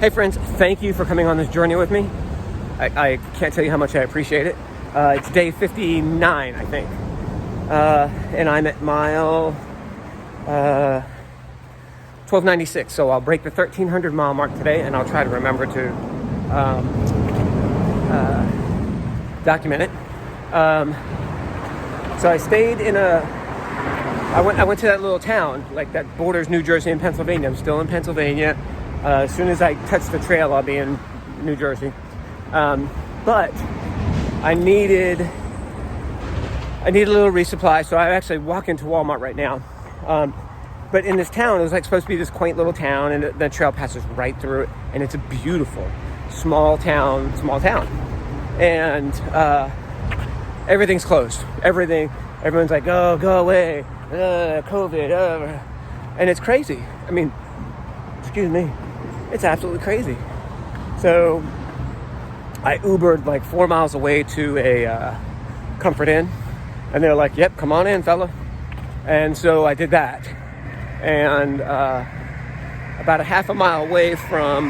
Hey friends, thank you for coming on this journey with me. I can't tell you how much I appreciate it. It's day 59, I think. And I'm at mile 1296. So I'll break the 1,300 mile mark today, and I'll try to remember to document it. So I stayed in I went to that little town, like that borders New Jersey and Pennsylvania. I'm still in Pennsylvania. As soon as I touch the trail, I'll be in New Jersey. But I needed a little resupply, so I actually walk into Walmart right now. But in this town, it was like supposed to be this quaint little town, and the trail passes right through it, and it's a beautiful small town. And everything's closed. Everyone's like, oh, go away, COVID, and it's crazy. I mean, excuse me, it's absolutely crazy. So I Ubered like 4 miles away to a Comfort Inn, and they're like, yep, come on in, fella. And so I did that, and about a half a mile away from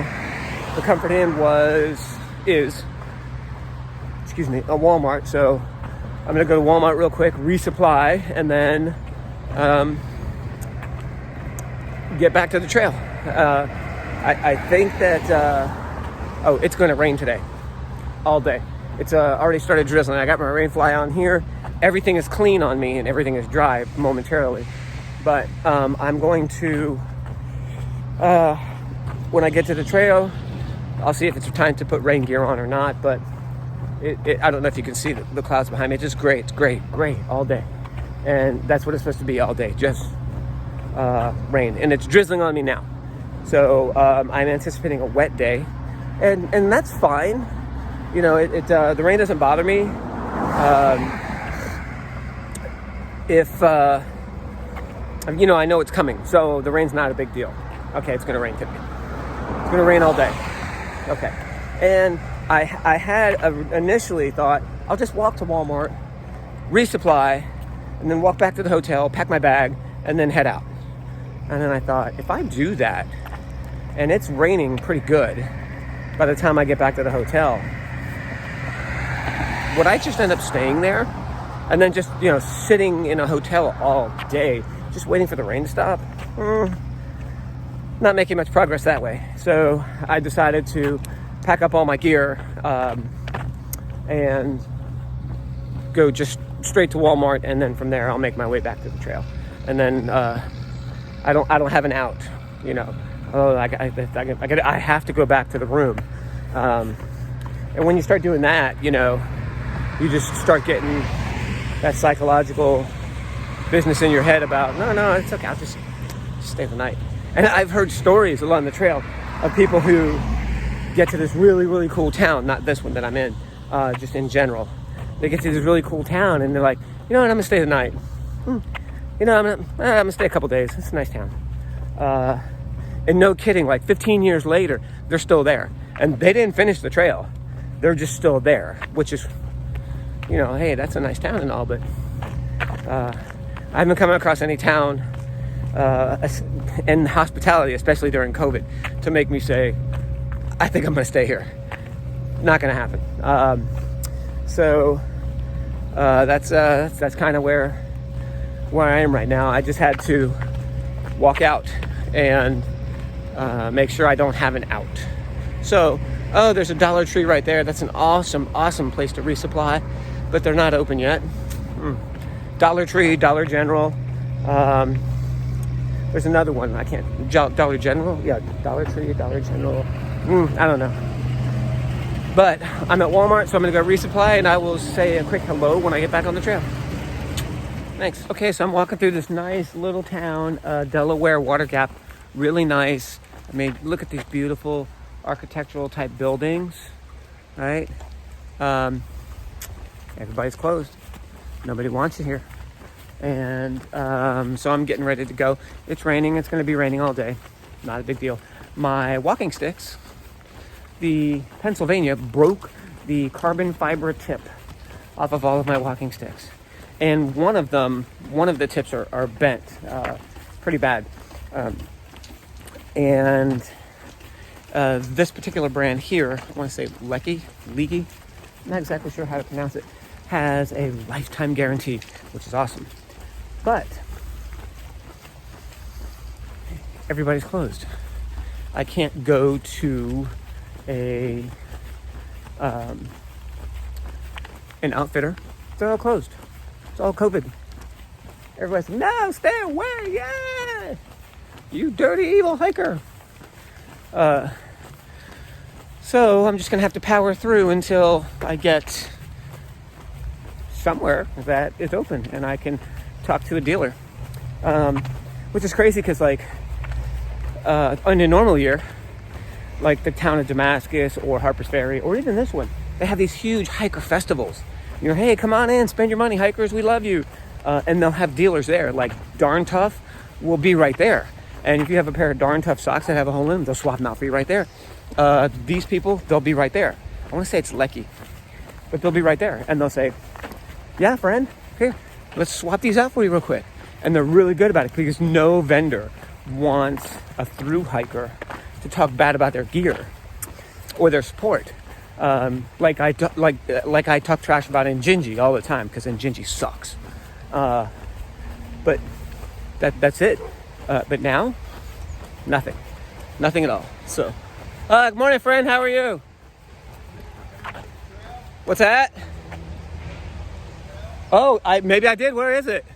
the Comfort Inn is a Walmart. So I'm gonna go to Walmart real quick, resupply, and then get back to the trail. I think that it's going to rain today, all day. It's already started drizzling. I got my rain fly on here. Everything is clean on me, and everything is dry momentarily. But I'm going to, when I get to the trail, I'll see if it's time to put rain gear on or not. But I don't know if you can see the clouds behind me. It's just gray. It's gray all day. And that's what it's supposed to be all day, just rain. And it's drizzling on me now. So I'm anticipating a wet day. And that's fine. You know, the rain doesn't bother me. I know it's coming. So the rain's not a big deal. Okay, it's going to rain today. It's going to rain all day. Okay. And I had initially thought, I'll just walk to Walmart, resupply, and then walk back to the hotel, pack my bag, and then head out. And then I thought, if I do that, and it's raining pretty good by the time I get back to the hotel, would I just end up staying there and then just, sitting in a hotel all day, just waiting for the rain to stop? Not making much progress that way. So I decided to pack up all my gear and go just straight to Walmart, and then from there I'll make my way back to the trail. And then I don't have an out, I have to go back to the room. And when you start doing that, you just start getting that psychological business in your head about, no, it's okay, I'll just stay the night. And I've heard stories along the trail of people who get to this really, really cool town, not this one that I'm in, just in general. They get to this really cool town, and they're like, you know what, I'm gonna stay the night. I'm gonna stay a couple days. It's a nice town. And no kidding, like 15 years later, they're still there. And they didn't finish the trail. They're just still there, which is, hey, that's a nice town and all, but I haven't come across any town in hospitality, especially during COVID, to make me say, I think I'm going to stay here. Not going to happen. So that's kind of where I am right now. I just had to walk out and make sure I don't have an out. So, there's a Dollar Tree right there. That's an awesome place to resupply, but they're not open yet. Dollar Tree, Dollar General. There's another one. I can't. Dollar General? Yeah, Dollar Tree, Dollar General. I don't know. But I'm at Walmart, so I'm going to go resupply, and I will say a quick hello when I get back on the trail. Thanks. Okay, so I'm walking through this nice little town, Delaware Water Gap. Really nice. I mean, look at these beautiful architectural type buildings, right? Everybody's closed. Nobody wants it here. And so I'm getting ready to go. It's raining. It's going to be raining all day. Not a big deal. My walking sticks, the Pennsylvania broke the carbon fiber tip off of all of my walking sticks. And one of the tips are bent pretty bad. And This particular brand here, I want to say Leaky, I'm not exactly sure how to pronounce it, has a lifetime guarantee, which is awesome. But everybody's closed. I can't go to an outfitter. They're all closed. It's all COVID. Everybody's like, no, stay away, yeah! You dirty, evil hiker. So I'm just going to have to power through until I get somewhere that is open and I can talk to a dealer. Which is crazy because, like, in a normal year, like the town of Damascus or Harper's Ferry, or even this one, they have these huge hiker festivals. You're, hey, come on in, spend your money, hikers, we love you. And they'll have dealers there, like Darn Tough will be right there. And if you have a pair of Darn Tough socks that have a hole in them, they'll swap them out for you right there. These people, they'll be right there. I want to say it's Lecky, but they'll be right there. And they'll say, yeah, friend, here, let's swap these out for you real quick. And they're really good about it because no vendor wants a thru hiker to talk bad about their gear or their support. Like I talk trash about Injinji all the time because Injinji sucks. But that's it. But now, nothing at all. So, good morning, friend. How are you? What's that? Oh, maybe I did. Where is it?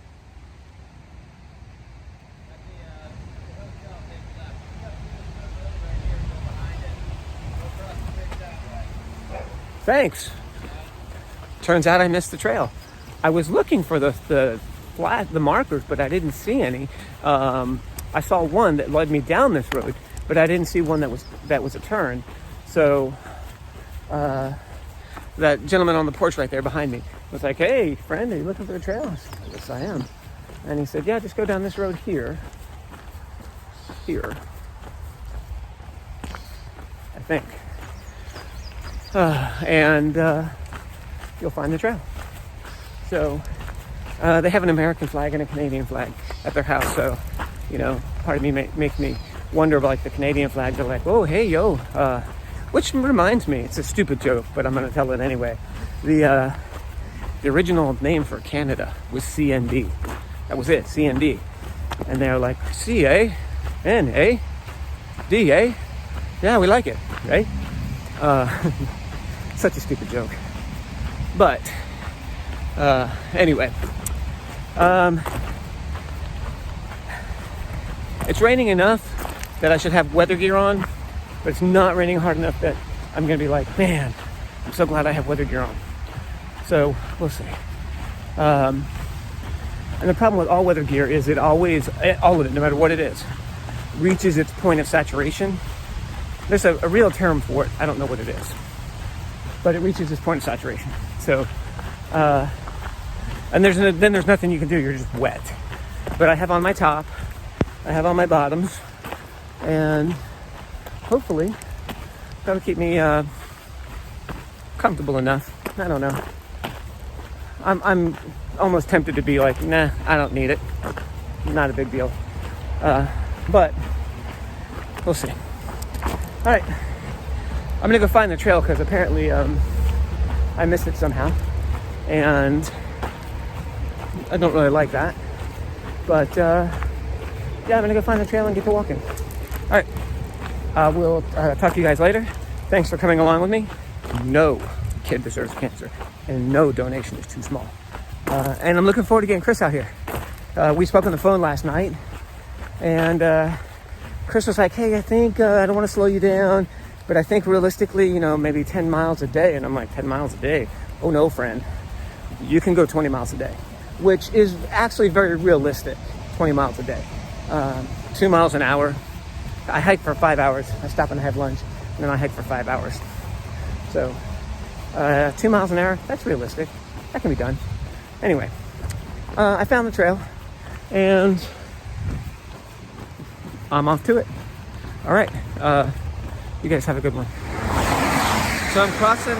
Thanks. Turns out I missed the trail. I was looking for the markers, but I didn't see any. I saw one that led me down this road, but I didn't see one that was a turn. So that gentleman on the porch right there behind me was like, "Hey, friend, are you looking for the trail?" I said, "Yes, I am." And he said, "Yeah, just go down this road here, I think, and you'll find the trail." So they have an American flag and a Canadian flag at their house. So, you know, part of me makes me wonder about, like, the Canadian flag. They're like, "Oh, hey, yo," which reminds me, it's a stupid joke, but I'm going to tell it anyway. The original name for Canada was CND. That was it, CND. And they're like, C-A-N-A-D, eh? Yeah, we like it, right? Such a stupid joke. But anyway, it's raining enough that I should have weather gear on, but it's not raining hard enough that I'm going to be like, man, I'm so glad I have weather gear on. So we'll see. And the problem with all weather gear is all of it, no matter what it is, reaches its point of saturation. There's a real term for it. I don't know what it is, but it reaches its point of saturation. So, and then there's nothing you can do. You're just wet. But I have on my top, I have on my bottoms, and hopefully that'll keep me comfortable enough. I don't know. I'm almost tempted to be like, nah, I don't need it. Not a big deal. But we'll see. All right, I'm gonna go find the trail because apparently I missed it somehow, and I don't really like that. But yeah, I'm gonna go find the trail and get to walking. All right, we'll talk to you guys later. Thanks for coming along with me. No kid deserves cancer, and no donation is too small. And I'm looking forward to getting Chris out here. We spoke on the phone last night, and Chris was like, "Hey, I think I don't want to slow you down, but I think realistically, you know, maybe 10 miles a day." And I'm like, 10 miles a day? Oh no, friend. You can go 20 miles a day, which is actually very realistic. 20 miles a day. 2 miles an hour. I hike for 5 hours. I stop and have lunch, and then I hike for 5 hours. So 2 miles an hour, that's realistic. That can be done. Anyway, I found the trail, and I'm off to it. All right. You guys have a good one. So I'm crossing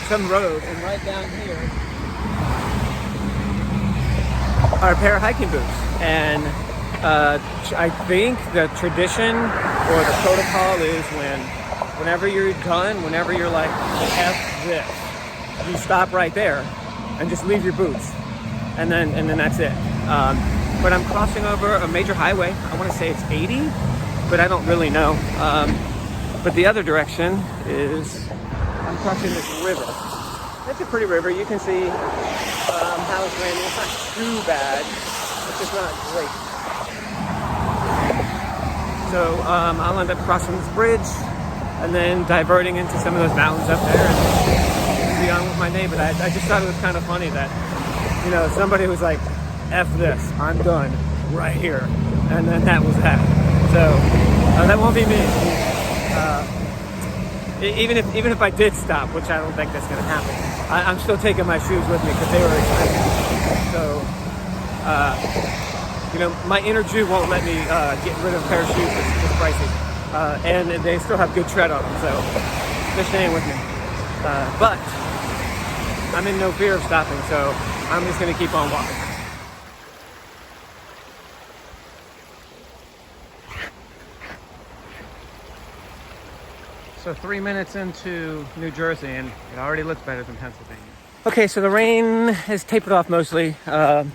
some road, and right down here are a pair of hiking boots. And I think the tradition or the protocol is whenever you're done, whenever you're like, F this, you stop right there and just leave your boots. And then that's it. But I'm crossing over a major highway. I want to say it's 80, but I don't really know. But the other direction is I'm crossing this river. It's a pretty river. You can see how it's raining. It's not too bad. It's just not great. So I'll end up crossing this bridge and then diverting into some of those mountains up there and be on with my day. But I just thought it was kind of funny that, you know, somebody was like, F this, I'm done right here. And then that was that. So that won't be me. Even if I did stop, which I don't think that's going to happen, I'm still taking my shoes with me because they were expensive. So, you know, my inner Jew won't let me get rid of a pair of shoes that's pricey. And they still have good tread on them, so they're staying with me. But I'm in no fear of stopping, so I'm just going to keep on walking. So 3 minutes into New Jersey, and it already looks better than Pennsylvania. Okay, so the rain has tapered off mostly, and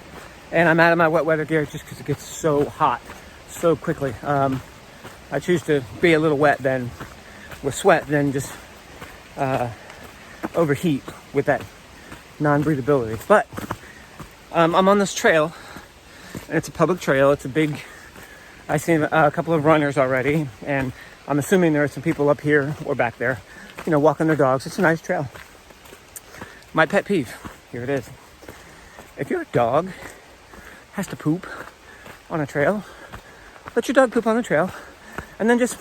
I'm out of my wet weather gear just because it gets so hot so quickly. I choose to be a little wet then with sweat than just overheat with that non-breathability. But I'm on this trail, and it's a public trail. It's a big, I've seen a couple of runners already, and I'm assuming there are some people up here or back there, you know, walking their dogs. It's a nice trail. My pet peeve, here it is. If your dog has to poop on a trail, let your dog poop on the trail and then just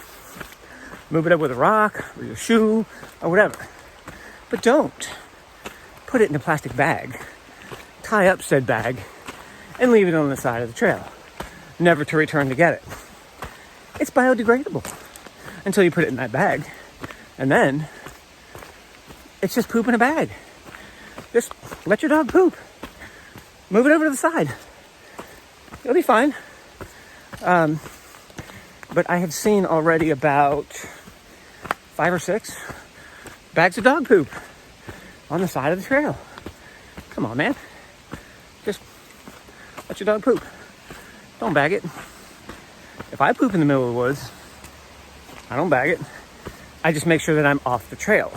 move it up with a rock or your shoe or whatever. But don't put it in a plastic bag, tie up said bag, and leave it on the side of the trail, never to return to get it. It's biodegradable until you put it in that bag, and then it's just poop in a bag. Just let your dog poop. Move it over to the side. It'll be fine. But I have seen already about 5 or 6 bags of dog poop on the side of the trail. Come on, man. Just let your dog poop. Don't bag it. If I poop in the middle of the woods, I don't bag it. I just make sure that I'm off the trail.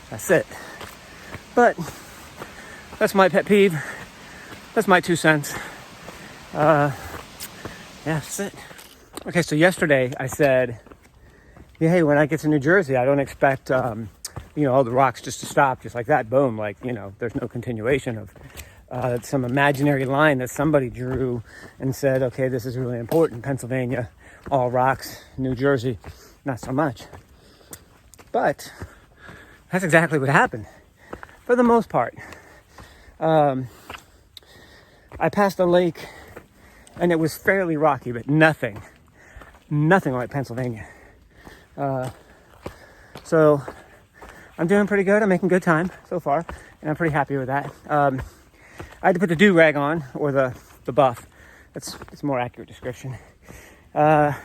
That's it. But that's my pet peeve. That's my 2 cents. Yeah, that's it. Okay, so yesterday I said, yeah, hey, when I get to New Jersey, I don't expect, you know, all the rocks just to stop just like that. Boom. Like, you know, there's no continuation of some imaginary line that somebody drew and said, okay, this is really important. Pennsylvania, all rocks. New Jersey, not so much. But that's exactly what happened for the most part. I passed a lake and it was fairly rocky, but nothing like Pennsylvania. So I'm doing pretty good. I'm making good time so far, and I'm pretty happy with that. I had to put the do-rag on, or the buff. It's a more accurate description. Horse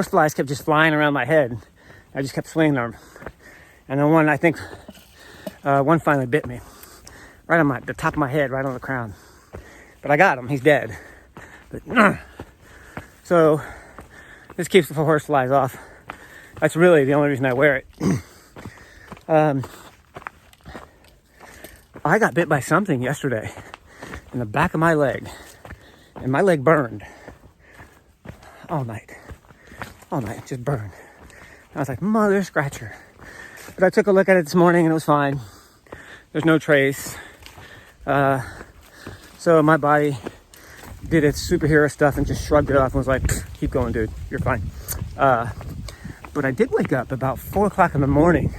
flies kept just flying around my head. I just kept swinging them. And then one finally bit me. Right on the top of my head, right on the crown. But I got him, he's dead. But, so, this keeps the horse flies off. That's really the only reason I wear it. I got bit by something yesterday in the back of my leg. And my leg burned. All night, just burned. I was like, mother scratcher. But I took a look at it this morning and it was fine. There's no trace. So my body did its superhero stuff and just shrugged it off and was like, keep going, dude, you're fine. But I did wake up about 4 o'clock in the morning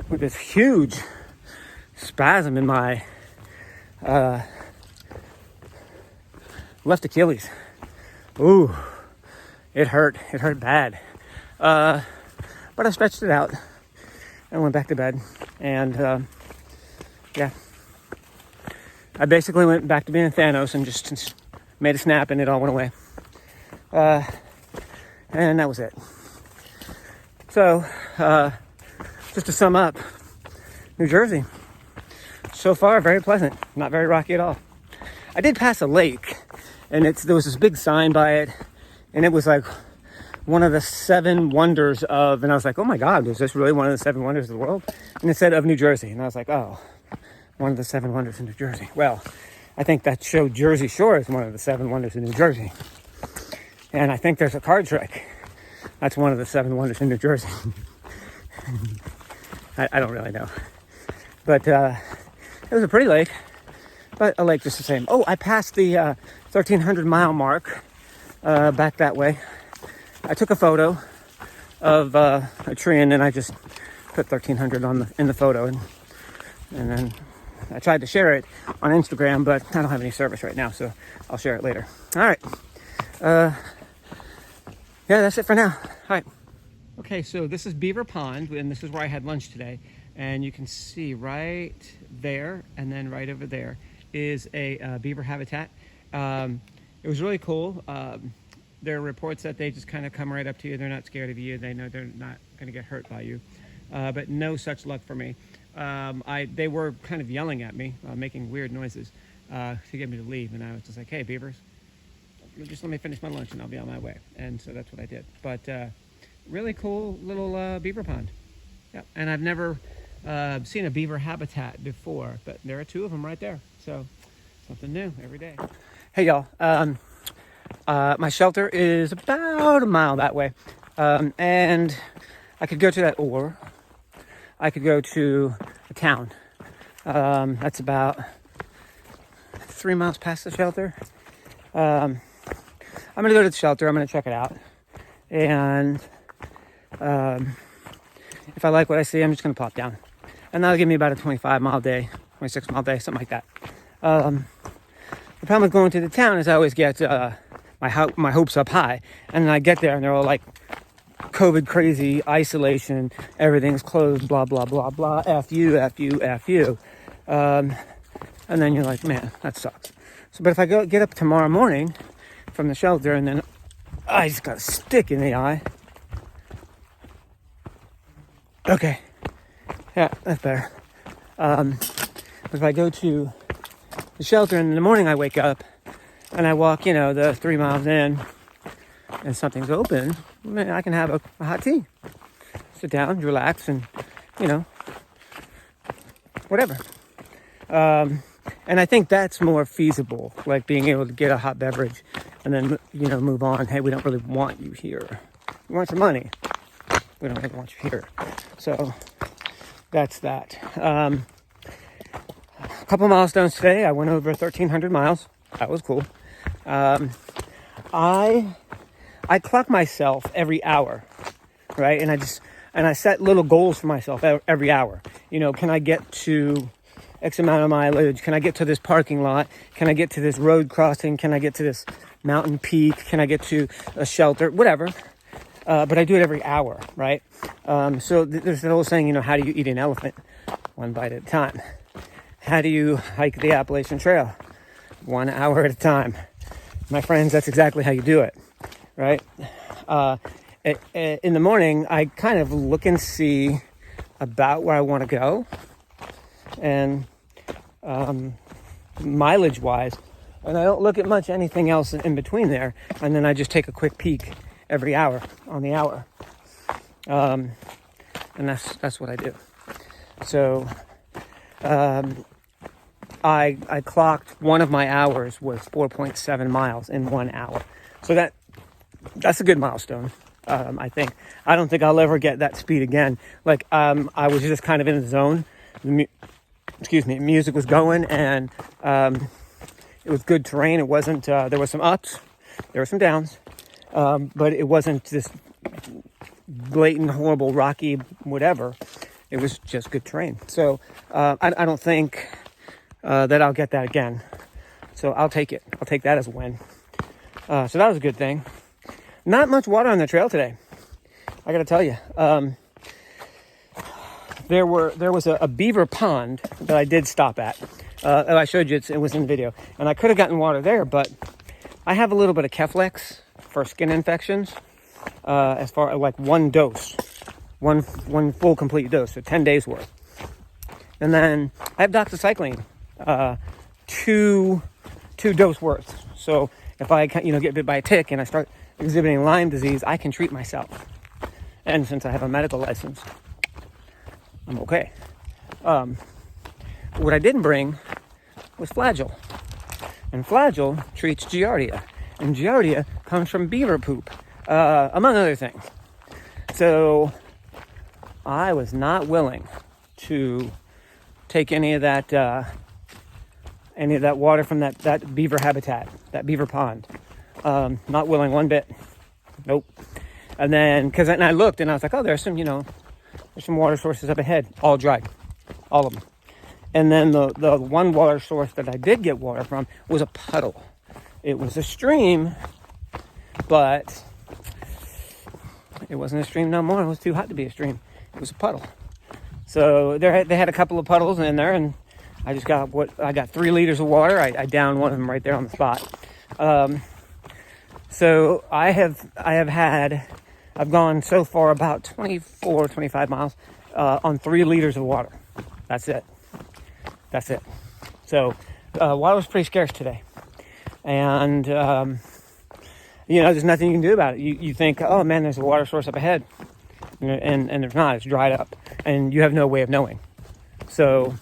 with this huge spasm in my left Achilles. Ooh, it hurt bad. But I stretched it out and went back to bed. And yeah, I basically went back to being Thanos and just made a snap and it all went away. And that was it. So, just to sum up, New Jersey, so far very pleasant, not very rocky at all. I did pass a lake, and there was this big sign by it, and it was like one of the 7 wonders of, and I was like, oh my God, is this really one of the 7 wonders of the world? And it said of New Jersey, and I was like, oh, one of the 7 wonders in New Jersey. Well, I think that showed Jersey Shore is one of the 7 wonders in New Jersey. And I think there's a card trick. That's one of the 7 wonders in New Jersey. I don't really know. But it was a pretty lake, but a lake just the same. Oh, I passed the 1,300 mile mark back that way. I took a photo of a tree, and then I just put 1,300 in the photo, and then I tried to share it on Instagram, but I don't have any service right now, so I'll share it later. All right. Yeah, that's it for now. All right. Okay, so this is Beaver Pond, and this is where I had lunch today. And you can see right there, and then right over there is a beaver habitat. It was really cool. There are reports that they just kind of come right up to you. They're not scared of you. They know they're not going to get hurt by you. But no such luck for me. They were kind of yelling at me, making weird noises to get me to leave. And I was just like, hey, beavers, just let me finish my lunch and I'll be on my way. And so that's what I did. But really cool little beaver pond. Yeah. And I've never seen a beaver habitat before, but there are 2 of them right there. So something new every day. Hey, y'all. My shelter is about a mile that way. And I could go to that, or I could go to a town. That's about 3 miles past the shelter. I'm going to go to the shelter. I'm going to check it out. And if I like what I see, I'm just going to pop down. And that'll give me about a 25-mile day, 26-mile day, something like that. The problem with going to the town is I always get my hopes up high. And then I get there and they're all like, COVID crazy, isolation, everything's closed, blah, blah, blah, blah, F you, F you, F you. And then you're like, man, that sucks. So, but if I get up tomorrow morning from the shelter and then I just got a stick in the eye. Okay. Yeah, that's better. But if I go to the shelter and in the morning I wake up and I walk, the 3 miles in and something's open, I can have a hot tea. Sit down, relax, and, whatever. And I think that's more feasible, like being able to get a hot beverage and then, move on. Hey, we don't really want you here. We want your money. We don't really want you here. So that's that. A couple milestones today. I went over 1,300 miles. That was cool. I clock myself every hour, right? And I set little goals for myself every hour. Can I get to X amount of mileage? Can I get to this parking lot? Can I get to this road crossing? Can I get to this mountain peak? Can I get to a shelter? Whatever. But I do it every hour, right? So there's the whole saying, how do you eat an elephant? 1 bite at a time. How do you hike the Appalachian Trail? 1 hour at a time. My friends, that's exactly how you do it, right? In the morning, I kind of look and see about where I want to go. And mileage-wise, and I don't look at much anything else in between there. And then I just take a quick peek every hour on the hour. And that's what I do. So I clocked one of my hours was 4.7 miles in 1 hour. So that's a good milestone. I think. I don't think I'll ever get that speed again. Like, I was just kind of in the zone. Music was going, and it was good terrain. It wasn't, there was some ups, there were some downs, but it wasn't this blatant, horrible, rocky, whatever. It was just good terrain. So I don't think that I'll get that again. So I'll take it. I'll take that as a win. So that was a good thing. Not much water on the trail today, I gotta tell you. There was a beaver pond that I did stop at. I showed you, it was in the video. And I could have gotten water there, but I have a little bit of Keflex for skin infections, as far as like one dose, one full complete dose, so 10 days worth. And then I have doxycycline, two dose worth. So if I get bit by a tick and I start exhibiting Lyme disease, I can treat myself. And since I have a medical license, I'm okay. What I didn't bring was Flagyl. And Flagyl treats Giardia. And Giardia comes from beaver poop, among other things. So I was not willing to take any of that water from that beaver habitat, that beaver pond. Not willing one bit. Nope. And then, and I looked and I was like, oh, there's some water sources up ahead, all dried, all of them. And then the one water source that I did get water from was a puddle. It was a stream, but it wasn't a stream no more. It was too hot to be a stream. It was a puddle. So they had a couple of puddles in there, and I got 3 liters of water. I downed one of them right there on the spot. So I've gone so far about 24, 25 miles on 3 liters of water. That's it. So water was pretty scarce today. And, there's nothing you can do about it. You think, oh man, there's a water source up ahead. And there's not, it's dried up. And you have no way of knowing. So,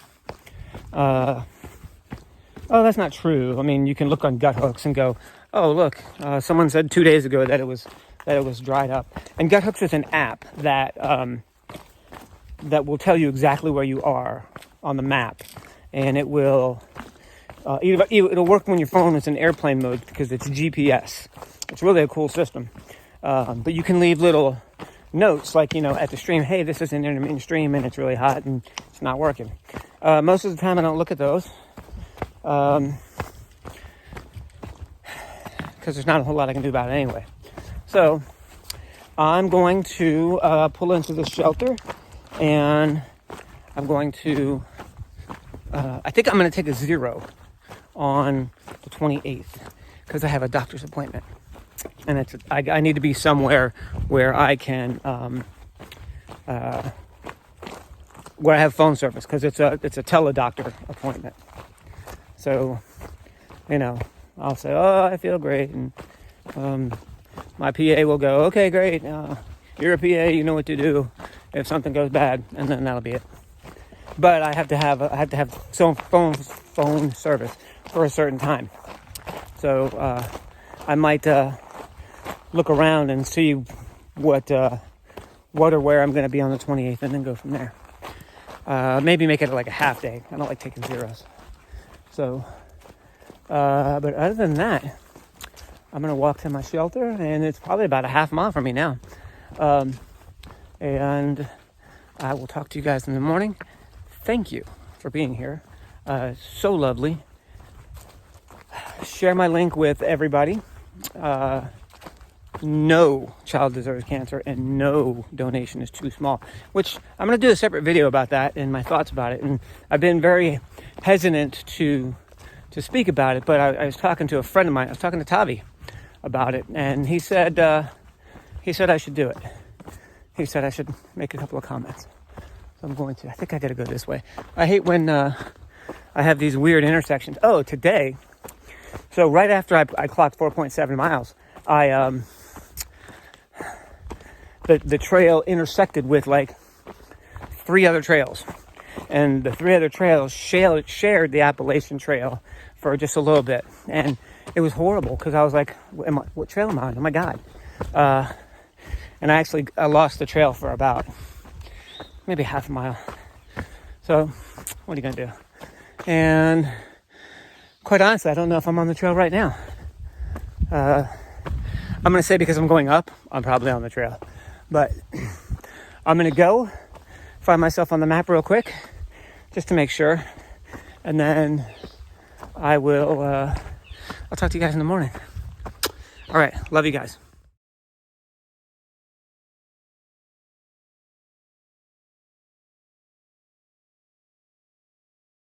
that's not true. I mean, you can look on gut hooks and go, oh, look, someone said 2 days ago that it was dried up. And gut hooks is an app that will tell you exactly where you are on the map. And it will, it'll work when your phone is in airplane mode because it's GPS. It's really a cool system. But you can leave little notes like, at the stream, hey, this is an intermittent stream and it's really hot and it's not working. Most of the time I don't look at those. Because there's not a whole lot I can do about it anyway. So I'm going to pull into this shelter, and I'm going to, I think I'm going to take a 0 on the 28th because I have a doctor's appointment. And I need to be somewhere where I can, where I have phone service because it's a teledoctor appointment. So, I'll say, oh, I feel great. And my PA will go, okay, great. You're a PA, you know what to do if something goes bad, and then that'll be it. But I have to have some phone service for a certain time. So I might look around and see what or where I'm going to be on the 28th, and then go from there. Maybe make it like a half day. I don't like taking zeros. So, but other than that, I'm going to walk to my shelter, and it's probably about a half mile from me now. And I will talk to you guys in the morning. Thank you for being here. So lovely. Share my link with everybody. No child deserves cancer, and no donation is too small, which I'm going to do a separate video about that and my thoughts about it. And I've been very hesitant to speak about it, but I was talking to a friend of mine. I was talking to Tavi about it, and he said I should do it. He said I should make a couple of comments. So I'm going to. I think I got to go this way. I hate when I have these weird intersections. Oh, today. So right after I clocked 4.7 miles, the trail intersected with like 3 other trails. And the 3 other trails shared the Appalachian Trail for just a little bit. And it was horrible because I was like, what trail am I on? Oh my God. And I lost the trail for about maybe half a mile. So what are you going to do? And quite honestly, I don't know if I'm on the trail right now. I'm going to say because I'm going up, I'm probably on the trail. But I'm going to go find myself on the map real quick just to make sure. And then I'll talk to you guys in the morning. All right. Love you guys.